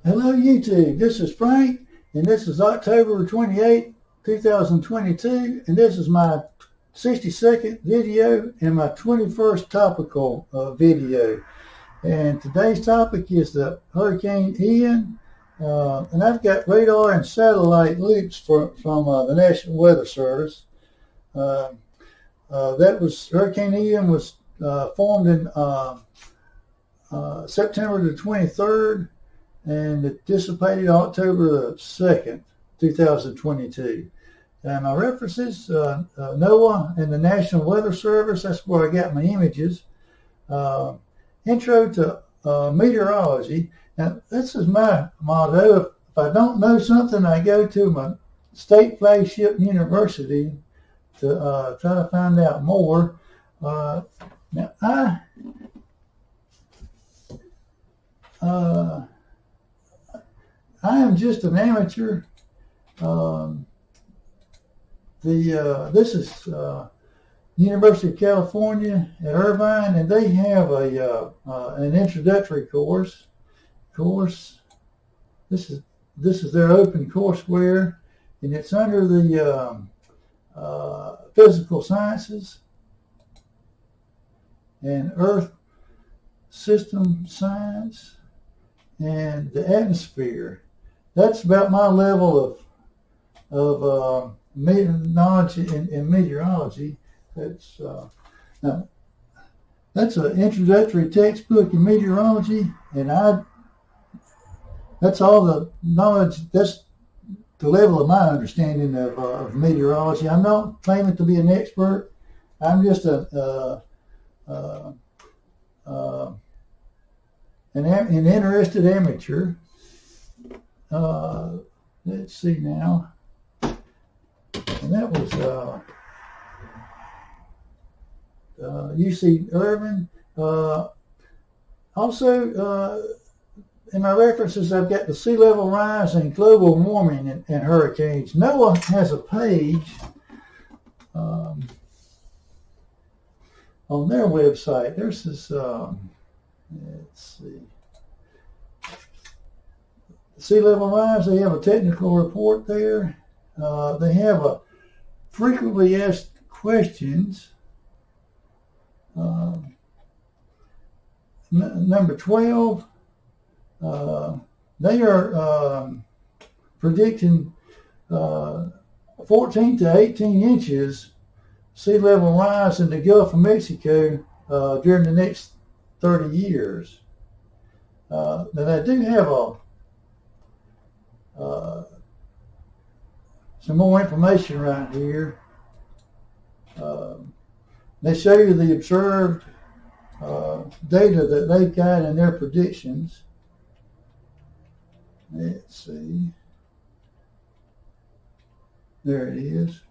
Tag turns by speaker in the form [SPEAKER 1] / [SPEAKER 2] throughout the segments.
[SPEAKER 1] Hello YouTube, this is Frank, and this is October 28, 2022, and this is my 60-second video and my 21st topical video. And today's topic is the Hurricane Ian, and I've got radar and satellite loops from the National Weather Service. Hurricane Ian was formed in September the 23rd, and it dissipated October the 2nd, 2022. And my references, NOAA and the National Weather Service, that's where I got my images. Intro to meteorology. Now, this is my motto. If I don't know something, I go to my state flagship university to try to find out more. Now, I am just an amateur. This is University of California at Irvine, and they have an introductory course. This is their open courseware, and it's under the physical sciences and Earth system science and the atmosphere. That's about my level of knowledge in meteorology. That's an introductory textbook in meteorology, and that's all the knowledge. That's the level of my understanding of meteorology. I'm not claiming to be an expert. I'm just an interested amateur. Let's see now. And that was UC Irvine. Also, in my references, I've got the sea level rise and global warming and hurricanes. NOAA has a page on their website. There's this, let's see. Sea level rise, they have a technical report there. They have a frequently asked questions. Number 12, they are predicting 14 to 18 inches sea level rise in the Gulf of Mexico during the next 30 years. Now they do have some more information right here. They show you the observed data that they've got in their predictions. Let's see. There it is.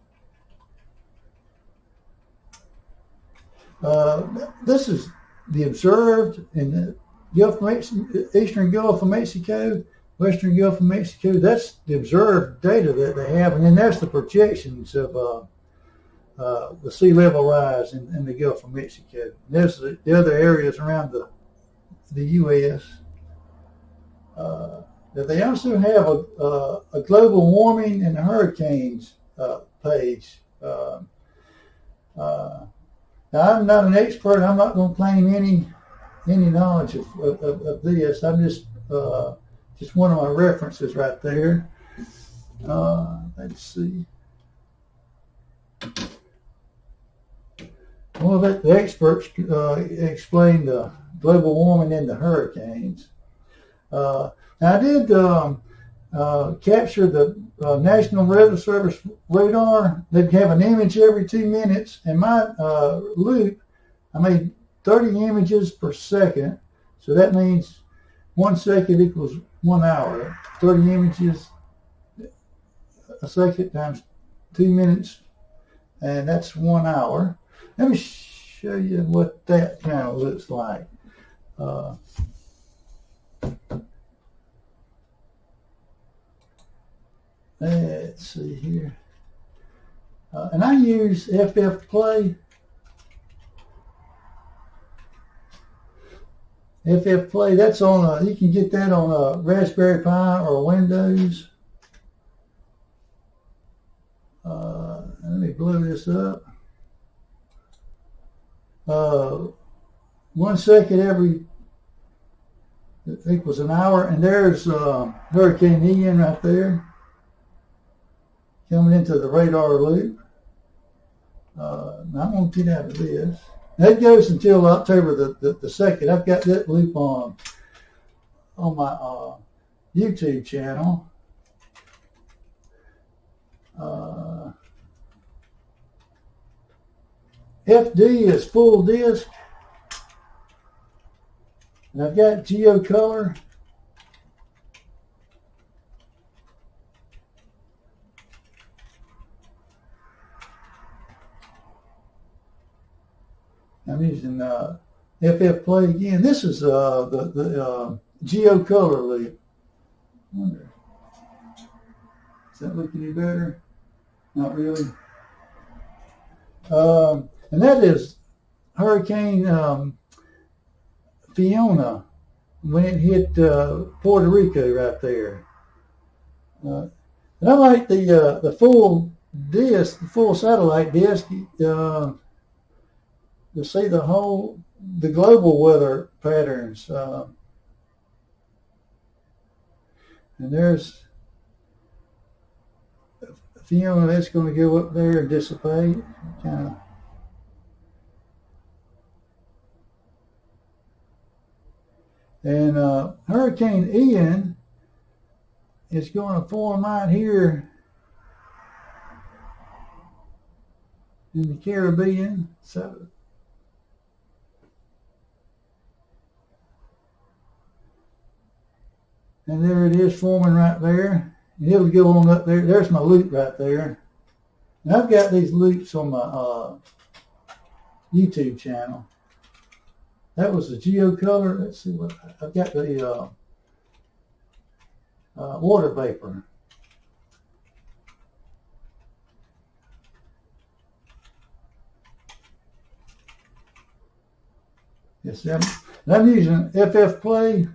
[SPEAKER 1] This is the observed in the Eastern Gulf of Mexico, Western Gulf of Mexico. That's the observed data that they have, and then that's the projections of the sea level rise in the Gulf of Mexico. There's the other areas around the U.S. They also have a global warming and hurricanes page. Now, I'm not an expert. I'm not going to claim any knowledge of this. I'm just one of my references right there. Let's see. Well, the experts explain the global warming and the hurricanes. Now, I did capture the National Weather Service radar. They have an image every 2 minutes, and my loop, I made 30 images per second, so that means 1 second equals 1 hour. 30 images a second times 2 minutes, and that's 1 hour. Let me show you what that kind of looks like. Let's see here. And I use FF Play. FF Play, that's on you can get that on a Raspberry Pi or Windows. Let me blow this up. 1 second every equals an hour, and there's Hurricane Ian right there coming into the radar loop. I'm going to get out of this. That goes until October the 2nd. I've got that loop on my YouTube channel. FD is full disc. And I've got geocolor. I'm using FF Play again. This is the geocolor loop. I wonder, does that look any better? Not really. And that is Hurricane Fiona when it hit Puerto Rico right there. And I like the full disc, the full satellite disc. To see the global weather patterns. And there's Fiona, that's going to go up there and dissipate. Kind of. And Hurricane Ian is going to form right here in the Caribbean. So and there it is forming right there. And it'll go on up there. There's my loop right there. And I've got these loops on my YouTube channel. That was the geocolor. Let's see what I've got. The water vapor. Yes, I'm using FF Play.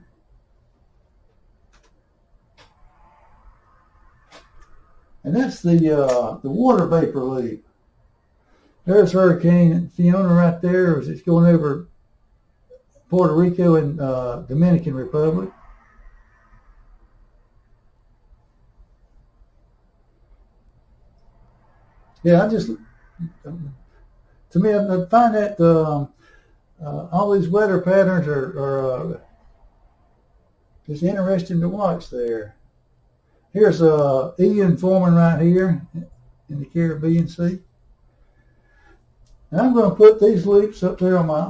[SPEAKER 1] And that's the water vapor loop. There's Hurricane Fiona right there as it's going over Puerto Rico and Dominican Republic. Yeah, to me, I find that all these weather patterns are just interesting to watch there. Here's Ian forming right here in the Caribbean Sea. And I'm going to put these loops up there on my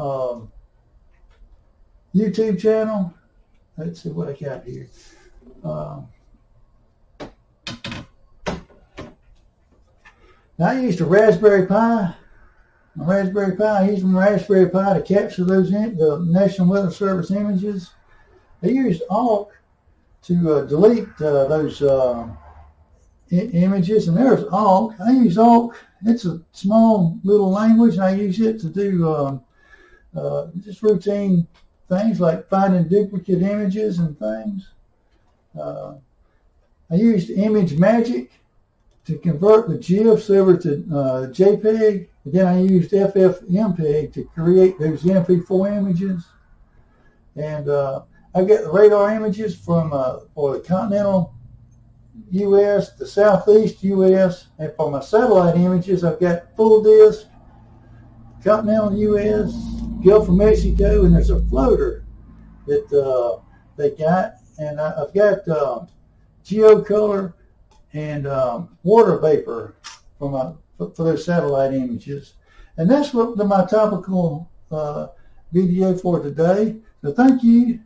[SPEAKER 1] YouTube channel. Let's see what I got here. Now I used a Raspberry Pi. I used my Raspberry Pi to capture those the National Weather Service images. I used AWK to delete those images, and there's AWK. I use AWK. It's a small little language, and I use it to do just routine things like finding duplicate images and things. I used Image Magic to convert the GIFs over to JPEG. And then I used FFmpeg to create those MP4 images. And I get the radar images from for the Continental U.S., the Southeast U.S., and for my satellite images, I've got full disc, Continental U.S., Gulf of Mexico, and there's a floater that they got, and I've got geocolor and water vapor for those satellite images. And that's what my topical video for today. So thank you.